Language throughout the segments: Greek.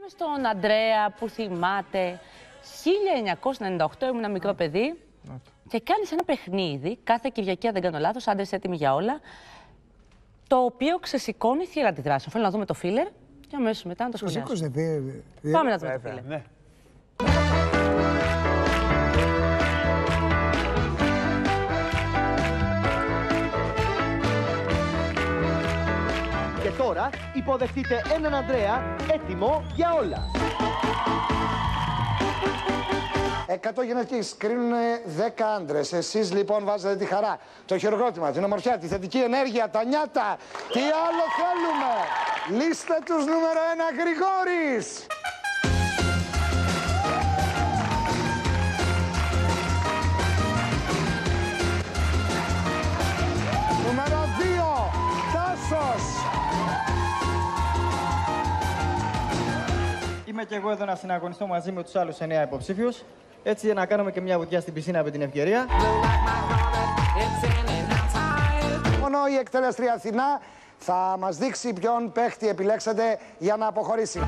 Στον Αντρέα που θυμάται, 1998 ήμουν ένα μικρό παιδί και κάνεις ένα παιχνίδι, κάθε Κυριακή αν δεν κάνω λάθος, άντρες έτοιμοι για όλα, το οποίο ξεσηκώνει θύελλα αντιδράσεων. Θέλω να δούμε το φίλερ και αμέσως μετά να το σχολιάσουμε. Πάμε να δούμε το φίλερ. Ναι. Και τώρα υποδεχτείτε έναν Ανδρέα έτοιμο για όλα. 100 γυναίκες κρίνουν 10 άντρες. Εσείς λοιπόν βάζετε τη χαρά, το χειροκρότημα, την ομορφιά, τη θετική ενέργεια, τα νιάτα. Τι άλλο θέλουμε? Λύστε τους νούμερο 1, Γρηγόρης. Νούμερο 2, Τάσος. Είμαι και εγώ εδώ να συναγωνιστώ μαζί με τους άλλους 9 υποψήφιους. Έτσι να κάνουμε και μια βουτιά στην πισίνα με την ευκαιρία. Μόνο η εκτέλεστρια Αθηνά θα μας δείξει ποιον παίχτη επιλέξατε για να αποχωρήσει.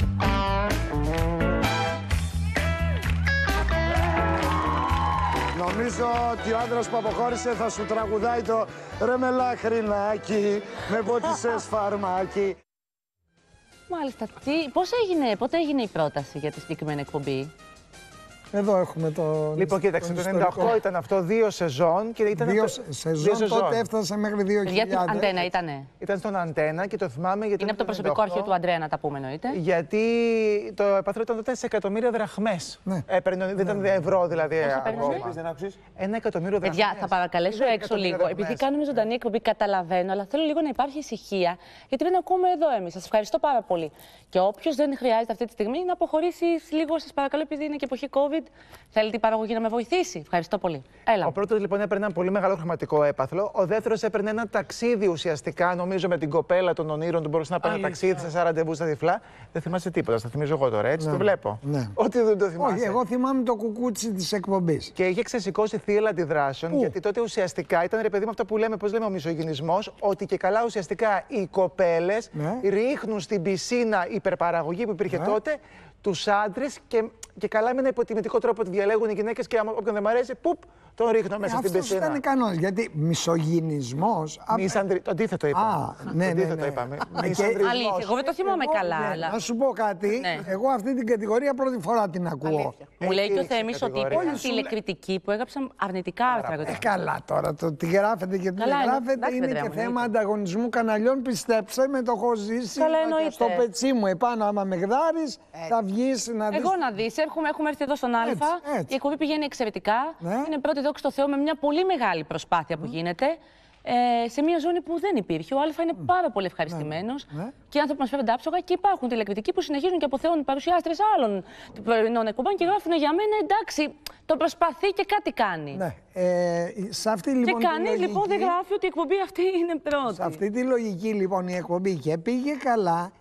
Νομίζω ότι ο άντρας που αποχώρησε θα σου τραγουδάει το «Ρε μελάχρινάκι, με πότισες φαρμάκι». Μάλιστα. Πότε έγινε η πρόταση για τη συγκεκριμένη εκπομπή? Εδώ έχουμε το. Λοιπόν, κοίταξε, το 98 ήταν αυτό, 2 σεζόν. Και ήταν δύο σεζόν, τότε έφτασε μέχρι 2000. Γιατί Αντένα ήτανε? Ήταν στον Αντένα και το θυμάμαι γιατί. Είναι από το προσωπικό αρχείο του Αντρέα, να τα πούμε, εννοείται. Γιατί το επαθρό ήταν τότε σε εκατομμύρια δραχμές. Ναι. Δεν ήταν ευρώ δηλαδή. Δεν άκουσες? 1 εκατομμύριο δραχμές. Παιδιά, θα παρακαλέσω έξω λίγο. Επειδή κάνουμε ζωντανή εκπομπή, καταλαβαίνω, αλλά θέλω λίγο να υπάρχει ησυχία, γιατί δεν ακούμε εδώ εμείς. Σας ευχαριστώ πάρα πολύ. Και όποιος δεν χρειάζεται αυτή τη στιγμή να αποχωρήσει λίγο, σας παρακαλώ, επειδή είναι και εποχή COVID. Θέλετε η παραγωγή να με βοηθήσει? Ευχαριστώ πολύ. Έλα. Ο πρώτος λοιπόν έπαιρνε ένα πολύ μεγάλο χρηματικό έπαθλο. Ο δεύτερος έπαιρνε ένα ταξίδι ουσιαστικά, νομίζω με την κοπέλα των ονείρων του. Μπορούσε να πάει ένα ταξίδι σε 40 ραντεβού στα Τυφλά. Δεν θυμάσαι τίποτα. Στα θυμίζω εγώ τώρα, έτσι. Ναι. Το βλέπω. Ναι. Ότι δεν το θυμάσαι. Όχι, εγώ θυμάμαι το κουκούτσι της εκπομπής. Και είχε ξεσηκώσει θύελλα αντιδράσεων. Γιατί τότε ουσιαστικά ήταν, ρε παιδί μου, αυτό που λέμε, πώς λέμε, ο μισογυνισμός. Ότι και καλά ουσιαστικά οι κοπέλες ρίχνουν στην πισίνα υπερπαραγωγή που υπήρχε τότε τους άντρες και καλά με ένα υποτιμητικό τρόπο ότι διαλέγουν οι γυναίκες και όποιον δεν μ' αρέσει, πουπ, τον ρίχνω μέσα στην πισίνα. Αυτό ήταν κανόνας, γιατί μισογυνισμός. Το αντίθετο είπαμε. Ναι, το είπαμε. Αλήθεια, εγώ δεν το θυμάμαι καλά. Να σου πω κάτι, εγώ αυτή την κατηγορία πρώτη φορά την ακούω. Μου λέει και ο Θέμης ότι υπήρχαν τηλεκριτικοί που έγραψαν αρνητικά άρθρα. Καλά τώρα, το τι γράφετε και τι δεν γράφετε είναι και θέμα ανταγωνισμού καναλιών. Πιστέψτε με, το έχω ζήσει. Στο πετσί μου επάνω, άμα με γδάρεις, θα βγεις να δεις. Εγώ να δεις, έχουμε έρθει εδώ στον Α. Η εκπομπή πηγαίνει εξαιρετικά. Είναι πρώτη, δόξα τω Θεώ, με μια πολύ μεγάλη προσπάθεια που γίνεται. Σε μια ζώνη που δεν υπήρχε. Ο Α είναι πάρα πολύ ευχαριστημένος και οι άνθρωποι μας φέρνουν άψογα και υπάρχουν τηλεκριτικοί που συνεχίζουν και αποθεώνουν παρουσιάστρες άλλων πρωινών εκπομπών και γράφουν για μένα εντάξει, το προσπαθεί και κάτι κάνει. Ναι. Σε αυτή, λοιπόν, και κανείς λοιπόν δεν γράφει ότι η εκπομπή αυτή είναι πρώτη. Σε αυτή τη λογική λοιπόν η εκπομπή και πήγε καλά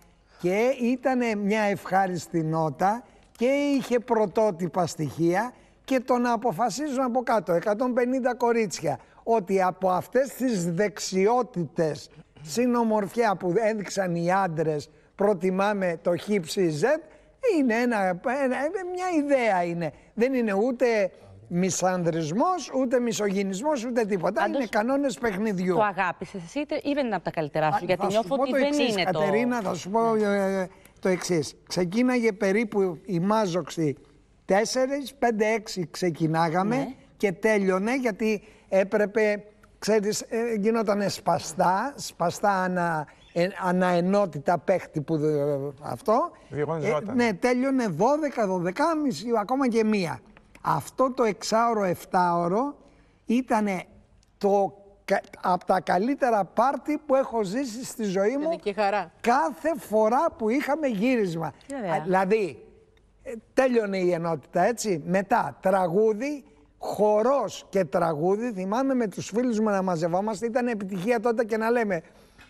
και ήταν μια ευχάριστη νότα και είχε πρωτότυπα στοιχεία και το να αποφασίζουν από κάτω 150 κορίτσια ότι από αυτές τις δεξιότητες συνομορφιά που έδειξαν οι άντρες προτιμάμε το ΧΙΠΣΙΖ, είναι μια ιδέα είναι. Δεν είναι ούτε μισανδρισμός, ούτε μισογυνισμός, ούτε τίποτα. Πάντως, είναι κανόνες παιχνιδιού. Το αγάπησες εσύ ή δεν είναι από τα καλύτερά σου? Γιατί νιώθω ότι δεν είναι το... Κατερίνα, θα σου πω το εξής. Ξεκίναγε περίπου η Μάζοξη 4, 5, 6 ξεκινάγαμε και τέλειωνε γιατί έπρεπε, ξέρεις, γινότανε σπαστά αναενότητα παίχτη που αυτό. Ναι, τέλειωνε 12, 12,5, ακόμα και 1. Αυτό το 6ωρο, 7ωρο ήταν από τα καλύτερα πάρτι που έχω ζήσει στη ζωή μου κάθε φορά που είχαμε γύρισμα. Δηλαδή, τέλειωνε η ενότητα, έτσι. Μετά, τραγούδι, χορός και τραγούδι. Θυμάμαι με τους φίλους μου να μαζευόμαστε, ήταν επιτυχία τότε και να λέμε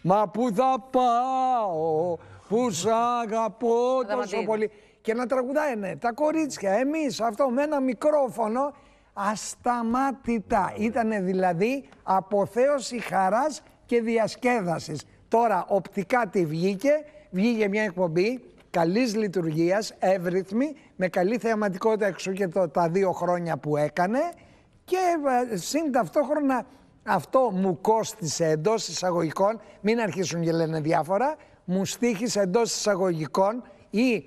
«Μα πού θα πάω, πού σ' αγαπώ τόσο πολύ». Και να τραγουδάνε τα κορίτσια, εμείς αυτό με ένα μικρόφωνο ασταμάτητα. Ήτανε δηλαδή αποθέωση χαράς και διασκέδασης. Τώρα οπτικά τι βγήκε μια εκπομπή καλής λειτουργίας, εύρυθμη, με καλή θεαματικότητα εξού και τα 2 χρόνια που έκανε και συν ταυτόχρονα αυτό μου κόστισε εντός εισαγωγικών, μην αρχίσουν και λένε διάφορα, μου στοίχησε εντός εισαγωγικών ή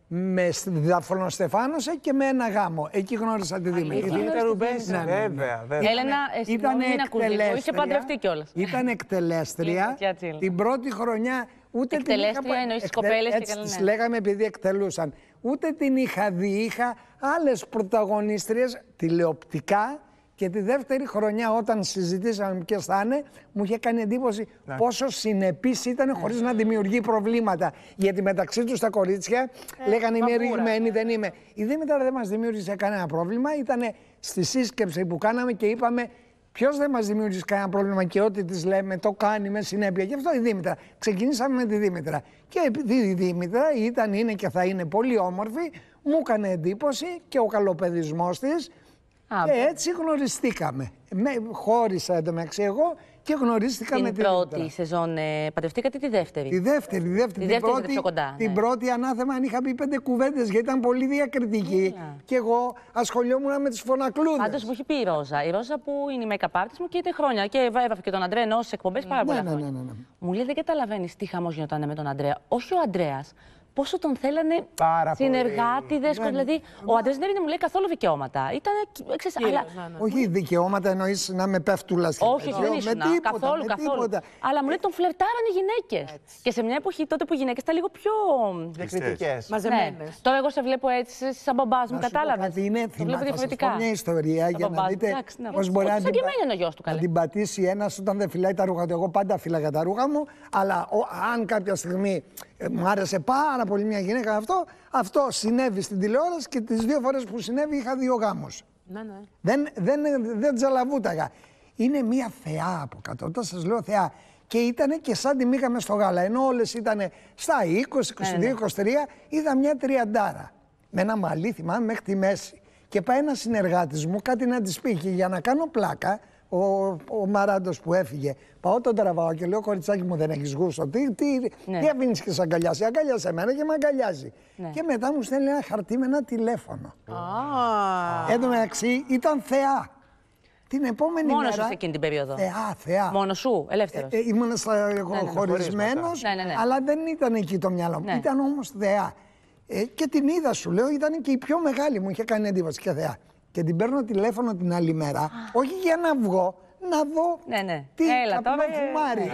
με δαφρονοστεφάνωσε και με ένα γάμο. Εκεί γνώρισα τη Δήμητρα. Η Δήμητρα Ρουμπέση, βέβαια. Έλενα, εσύ μην ακούσεις, είχε παντρευτεί κιόλας. Ήταν εκτελέστρια την πρώτη χρονιά. Ούτε εκτελέστρια εννοείς τις κοπέλες και καλά. Τις λέγαμε επειδή εκτελούσαν. Ούτε την είχα δει, είχα άλλες πρωταγωνίστριες τηλεοπτικά. Και τη δεύτερη χρονιά, όταν συζητήσαμε ποιες θα είναι, μου είχε κάνει εντύπωση πόσο συνεπής ήταν χωρίς να δημιουργεί προβλήματα. Γιατί μεταξύ τους τα κορίτσια λέγανε είμαι ρηγμένη, δεν είμαι. Η Δήμητρα δεν μας δημιούργησε κανένα πρόβλημα. Ήταν στη σύσκεψη που κάναμε και είπαμε ποιος δεν μας δημιούργησε κανένα πρόβλημα και ό,τι της λέμε το κάνει με συνέπεια. Γι' αυτό η Δήμητρα. Ξεκινήσαμε με τη Δήμητρα. Και επειδή η Δήμητρα ήταν, είναι και θα είναι πολύ όμορφη, μου έκανε εντύπωση και ο καλοπαιδισμός της. Και έτσι γνωριστήκαμε. Χώρισα εντωμεταξύ εγώ και γνωρίστηκα με την πρώτη σεζόν παντρευτήκατε τη δεύτερη. Τη δεύτερη. Την πρώτη ανάθεμα αν είχα πει 5 κουβέντες γιατί ήταν πολύ διακριτική. Και εγώ ασχολιόμουν με τις φωνακλούδες. Πάντως μου έχει πει η Ρόζα. Η Ρόζα που είναι η make-up artist μου και είτε χρόνια. Και έβαφε και τον Αντρέα ενώ σε εκπομπές πάρα πολλά χρόνια. Μου λέει δεν καταλαβαίνεις τι χαμός γινόταν με τον Αντρέα. Όχι ο Αντρέας. Πόσο τον θέλανε συνεργάτη, δέσκο. Δηλαδή, ο Αντρέας δεν μου λέει καθόλου δικαιώματα. Ήταν. Όχι, δικαιώματα εννοείς να με πέφτουλα στην όχι, δεν ήσουν. Καθόλου. Αλλά μου λέει τον φλερτάρανε οι γυναίκες. Και σε μια εποχή τότε που οι γυναίκες ήταν λίγο πιο. Διακριτικές. Μαζεμένες. Τώρα εγώ σε βλέπω έτσι, σαν μπαμπάς μου, κατάλαβες. Είναι διαφορετικά. Μια ιστορία για να δείτε πώς μπορεί να την πατήσει ένας όταν δεν φυλάει τα ρούχα του. Εγώ πάντα φύλαγα τα ρούχα μου, αλλά αν κάποια στιγμή μου άρεσε πάρα πολύ μια γυναίκα αυτό συνέβη στην τηλεόραση και τις 2 φορές που συνέβη είχα 2 γάμους. Δεν τζαλαβούταγα. Είναι μια θεά από κάτω, όταν σας λέω θεά. Και ήταν και σαν τη μήχαμε στο γάλα, ενώ όλες ήταν στα 20, 22, 23, είδα μια 30. Με ένα μαλλί θυμάμαι μέχρι τη μέση. Και πάει ένας συνεργάτης μου κάτι να της πει και για να κάνω πλάκα, ο Μαράντος που έφυγε, πάω τον τραβάω και λέω κοριτσάκι μου δεν έχεις γούστο, τι αφήνεις και σε αγκαλιάσει, αγκαλιάσε εμένα και με αγκαλιάζει. Και μετά μου στέλνει ένα χαρτί με ένα τηλέφωνο. Εν τω μεταξύ ήταν θεά. Την επόμενη μέρα. Μόνος σου εκείνη την περίοδο. Θεά. Μόνος σου, ελεύθερος. Ήμουν χωρισμένος, αλλά δεν ήταν εκεί το μυαλό μου. Ήταν όμως θεά. Και την είδα σου λέω, ήταν και η πιο μεγάλη μου, είχε κάνει εντύπωση και θεά. Και την παίρνω τηλέφωνο την άλλη μέρα, όχι για να βγω, να δω τι καπνοφουμάρι.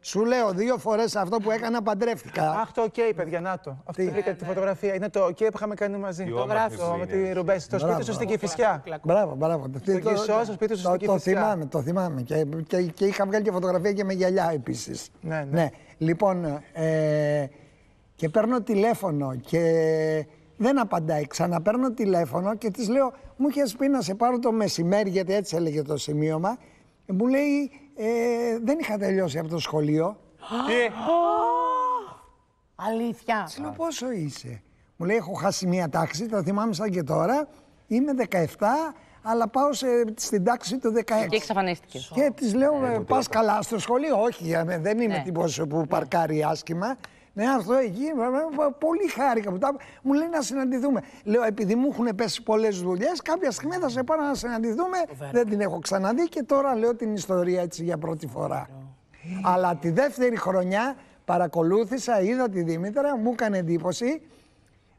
Σου λέω 2 φορές αυτό που έκανα παντρεύτηκα. Αχ, το οκ, παιδιά, να το. Αυτή βρήκα τη φωτογραφία. Είναι το οκ που είχαμε κάνει μαζί. Το γράφω με τη Ρουμπέση. Το σπίτι σου στην Κηφισιά. Μπράβο. Το σπίτι σου στην Κηφισιά. Το θυμάμαι. Και είχα βγάλει και φωτογραφία και με γυαλιά επίσης. Ναι. Λοιπόν, και παίρνω τηλέφωνο και δεν απαντάει. Ξαναπαίρνω τηλέφωνο και της λέω, μου είχες πει να σε πάρω το μεσημέρι, γιατί έτσι έλεγε το σημείωμα. Μου λέει, δεν είχα τελειώσει από το σχολείο. Αλήθεια. Της λέω, πόσο είσαι? Μου λέει, έχω χάσει μία τάξη, το θυμάμαι σαν και τώρα. Είμαι 17, αλλά πάω στην τάξη του 16. Και εξαφανίστηκες. Και της λέω, πας καλά στο σχολείο? Όχι, δεν είμαι τύπος που παρκάρει άσχημα. Ναι, αυτό εκεί, πολύ χάρηκα που μου λέει να συναντηθούμε. Λέω, επειδή μου έχουν πέσει πολλές δουλειές, κάποια στιγμή θα σε πάρω να συναντηθούμε. Δεν την έχω ξαναδεί και τώρα λέω την ιστορία έτσι για πρώτη φορά. Αλλά τη δεύτερη χρονιά παρακολούθησα, είδα τη Δήμητρα, μου έκανε εντύπωση.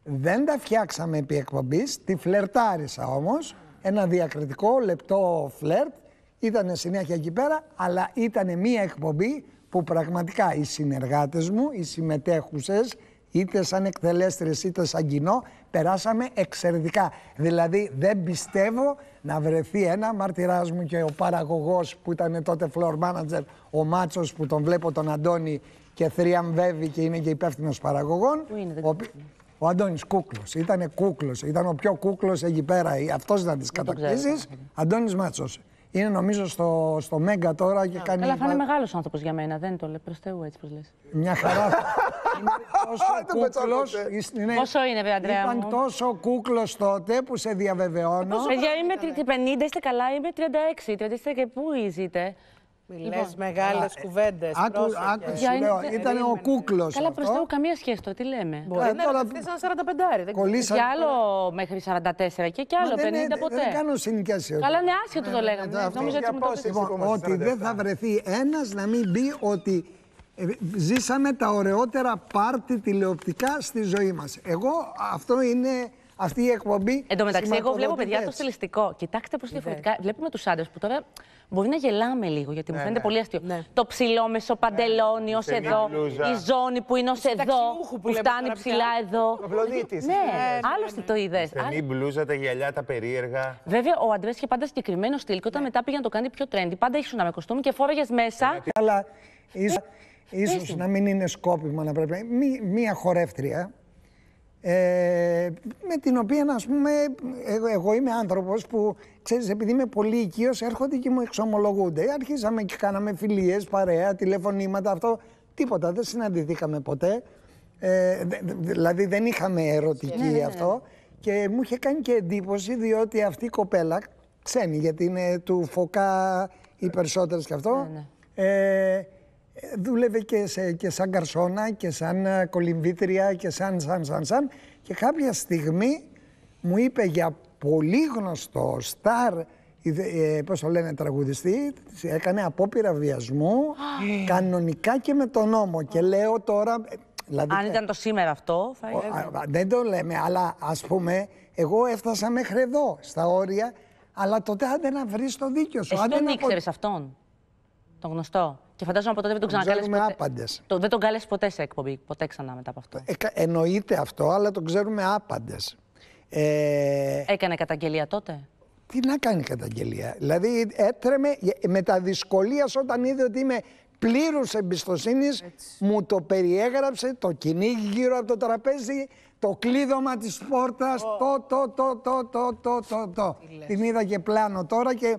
Δεν τα φτιάξαμε επί εκπομπής, τη φλερτάρισα όμως. Ένα διακριτικό, λεπτό φλερτ. Ήτανε συνέχεια εκεί πέρα, αλλά ήτανε μία εκπομπή που πραγματικά οι συνεργάτες μου, οι συμμετέχουσες, είτε σαν εκτελέστρες είτε σαν κοινό, περάσαμε εξαιρετικά. Δηλαδή δεν πιστεύω να βρεθεί ένα μάρτυράς μου και ο παραγωγός που ήταν τότε floor manager, ο Μάτσος που τον βλέπω τον Αντώνη και θριαμβεύει και είναι και υπεύθυνος παραγωγών. Ο Αντώνης Κούκλος, ήταν κούκλος, ήταν ο πιο κούκλος εκεί πέρα, αυτός να τις κατακτήσεις, Αντώνης Μάτσος. Είναι νομίζω στο Μέγκα τώρα και κάνει. Καλά, θα είναι μεγάλος άνθρωπος για μένα, δεν το λέω προς Θεού έτσι πως λες. Μια χαρά. Είναι τόσο κούκλος. Πόσο είναι, βέβαια, Αντρέα μου? Ήταν τόσο κούκλος τότε που σε διαβεβαιώνω. Παιδιά, είμαι 50, είστε καλά, είμαι 36. 36 και πού ζείτε? Μιλάς μεγάλες κουβέντες. Ήταν ο κούκλος. Καλά, προς Θεού, καμία σχέση το, τι λέμε. Μπορεί να είναι σαν 45. Και άλλο μέχρι 44 και άλλο 50 ποτέ. Δεν κάνω συνοικιασίες. Καλά, ναι, άσχετο το λέγαμε. Νομίζω ότι δεν θα βρεθεί ένας να μην πει ότι ζήσαμε τα ωραιότερα πάρτι τηλεοπτικά στη ζωή μας. Εγώ, αυτό είναι αυτή η εκπομπή. Εν τω μεταξύ, εγώ βλέπω παιδιά το στιλιστικό. Κοιτάξτε πώς διαφορετικά. Βλέπουμε τους άντρες που τώρα μπορεί να γελάμε λίγο, γιατί μου φαίνεται πολύ αστείο. Το ψηλό μεσοπαντελόνι ως εδώ, η ζώνη που είναι ως εδώ, που φτάνει ψηλά εδώ. Ο Βλονίτης. Ναι, άλλωστε το είδες. Στενή μπλούζα, τα γυαλιά, τα περίεργα. Βέβαια, ο Αντρέας είχε πάντα συγκεκριμένο στυλ και όταν μετά πήγε να το κάνει πιο trendy, πάντα ήσουν με κοστούμι και φόραγες μέσα. Αλλά ίσως να μην είναι σκόπιμα να πρέπει. Μία χορεύτρια. Με την οποία, ας πούμε, εγώ είμαι άνθρωπος που, ξέρεις, επειδή είμαι πολύ οικείος, έρχονται και μου εξομολογούνται. Αρχίσαμε και κάναμε φιλίες, παρέα, τηλεφωνήματα, αυτό, τίποτα, δεν συναντηθήκαμε ποτέ. Δηλαδή δεν είχαμε ερωτική αυτό. Και μου είχε κάνει και εντύπωση, διότι αυτή η κοπέλα, ξένη, γιατί είναι του Φωκά οι περισσότερες και αυτό, δούλευε και σαν γκαρσόνα και σαν κολυμβήτρια και σαν και κάποια στιγμή μου είπε για πολύ γνωστό στάρ, πώς το λένε, τραγουδιστή, έκανε απόπειρα βιασμού κανονικά και με τον νόμο και λέω τώρα... Δηλαδή, αν ήταν το σήμερα αυτό θα δεν το λέμε, αλλά ας πούμε εγώ έφτασα μέχρι εδώ στα όρια, αλλά τότε άντε να βρεις το δίκιο σου. Εσύ τον ήξερες αυτόν, τον γνωστό? Και φαντάζομαι από τότε δεν τον ξανακάλεσες ποτέ. Άπαντες. Δεν τον κάλεσες ποτέ σε εκπομπή, ποτέ ξανά μετά από αυτό. Εννοείται αυτό, αλλά τον ξέρουμε άπαντες. Έκανε καταγγελία τότε? Τι να κάνει καταγγελία? Δηλαδή έτρεμε με τα δυσκολίας όταν είδε ότι είμαι πλήρους εμπιστοσύνης, μου το περιέγραψε, το κυνήγι γύρω από το τραπέζι, το κλείδωμα της πόρτας, Την είδα και πλάνο τώρα και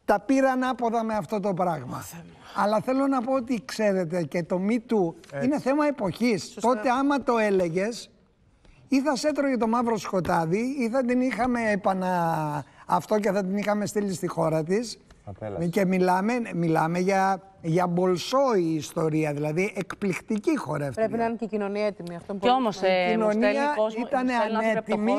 τα πήρα ανάποδα με αυτό το πράγμα. Αλλά θέλω να πω ότι ξέρετε και το Me Too είναι θέμα εποχής. Τότε άμα το έλεγες ή θα σε έτρωγε το μαύρο σκοτάδι ή θα την είχαμε αυτό και θα την είχαμε στείλει στη χώρα της. Και μιλάμε για Μπολσό η ιστορία, δηλαδή εκπληκτική χορεύτρια. Πρέπει να είναι και η κοινωνία έτοιμη. Αυτό και όμως η κοινωνία ήταν ανέτοιμη,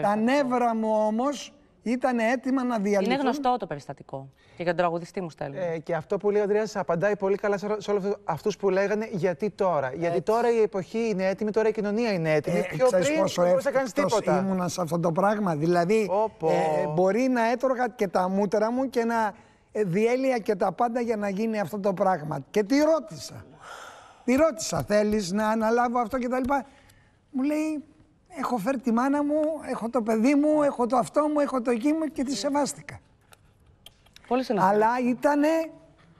τα νεύρα μου όμως ήταν έτοιμα να διαλυθούν. Είναι γνωστό το περιστατικό. Και για τον τραγουδιστή μου στέλνουν. Και αυτό που λέει ο Ανδρέας απαντάει πολύ καλά σε όλους αυτούς που λέγανε γιατί τώρα. Γιατί τώρα η εποχή είναι έτοιμη, τώρα η κοινωνία είναι έτοιμη. Πιο πριν δεν μπορούσε να κάνεις τίποτα. Ήμουνα σε αυτό το πράγμα. Δηλαδή μπορεί να έτρωγα και τα μούτρα μου και να διέλυα και τα πάντα για να γίνει αυτό το πράγμα. Και τη ρώτησα. Θέλεις να αναλάβω αυτό και τα λοιπά? Μου λέει, έχω φέρει τη μάνα μου, έχω το παιδί μου, έχω το αυτό μου, έχω το εκεί μου και τη σεβάστηκα. Πολύ συνεχώς. Αλλά ήτανε,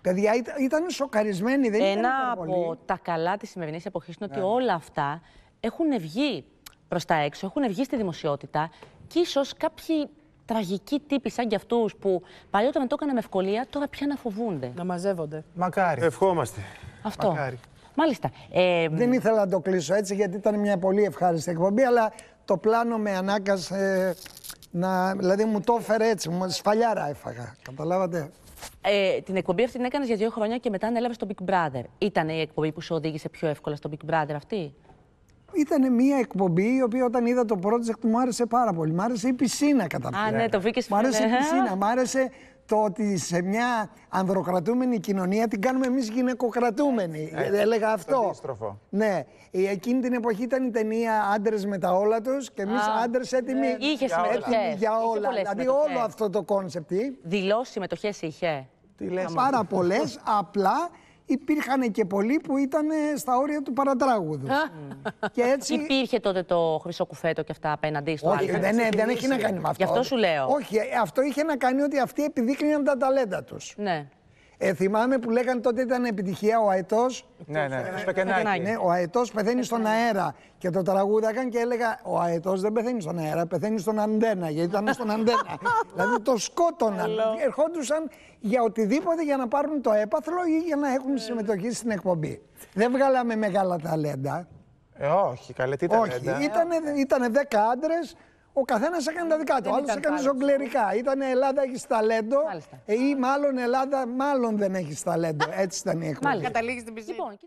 παιδιά, ήταν σοκαρισμένοι. Δεν ένα από τα καλά της σημερινής εποχής είναι ότι όλα αυτά έχουν βγει προς τα έξω, έχουν βγει στη δημοσιότητα και ίσως κάποιοι τραγικοί τύποι σαν κι αυτούς που παλιότερα το έκαναν με ευκολία, τώρα πια να φοβούνται. Να μαζεύονται. Μακάρι. Ευχόμαστε. Αυτό. Μακάρι. Μάλιστα. Δεν ήθελα να το κλείσω έτσι γιατί ήταν μια πολύ ευχάριστη εκπομπή, αλλά το πλάνο με ανάγκασε δηλαδή μου το έφερε έτσι, σφαλιάρα έφαγα. Καταλάβατε. Την εκπομπή αυτή την έκανες για 2 χρόνια και μετά ανέλαβες το Big Brother. Ήτανε η εκπομπή που σου οδήγησε πιο εύκολα στο Big Brother αυτή? Ήταν μια εκπομπή η οποία όταν είδα το project μου άρεσε πάρα πολύ. Μ' άρεσε η πισίνα καταρχήν. Ναι, το βρήκες. Μ' άρεσε η πισίνα. Μ' άρεσε το ότι σε μια ανδροκρατούμενη κοινωνία την κάνουμε εμείς γυναικοκρατούμενοι. Έλεγα αυτό. Αντίστροφο. Ναι. Εκείνη την εποχή ήταν η ταινία Άντρες με τα όλα τους και εμείς άντρες έτοιμοι για όλα. Δηλαδή όλο αυτό το κόνσεπτ. Δηλώσεις συμμετοχές είχε? Πάρα πολλές. Απλά υπήρχαν και πολλοί που ήταν στα όρια του παρατράγουδου. Και έτσι... Υπήρχε τότε το χρυσό κουφέτο και αυτά απέναντι στο Όχι, δεν έχει να κάνει με αυτό. Γι' αυτό σου λέω. Όχι, αυτό είχε να κάνει ότι αυτοί επιδείκνυαν τα ταλέντα τους. Ναι. Θυμάμαι που λέγανε τότε ήταν επιτυχία ο Αετός. Ναι, στο κενάκι. Ναι, ο Αετός πεθαίνει στον αέρα. Και το τραγούδακαν και έλεγα ο Αετός δεν πεθαίνει στον αέρα, πεθαίνει στον αντένα. Γιατί ήταν στον αντένα. Δηλαδή το σκότωναν. Ερχόντουσαν για οτιδήποτε για να πάρουν το έπαθλο ή για να έχουν συμμετοχή στην εκπομπή. Δεν βγάλαμε μεγάλα ταλέντα. Όχι, καλέ, τι ταλέντα. Όχι, ήταν 10 άντρες Ο καθένας έκανε τα δικά του. Ο άλλος έκανε ζογκλερικά. Ήταν Ελλάδα έχει ταλέντο. Ή μάλλον Ελλάδα μάλλον δεν έχει ταλέντο. Έτσι ήταν η εκπομπή. Καταλήγει στην πισίνα. Λοιπόν,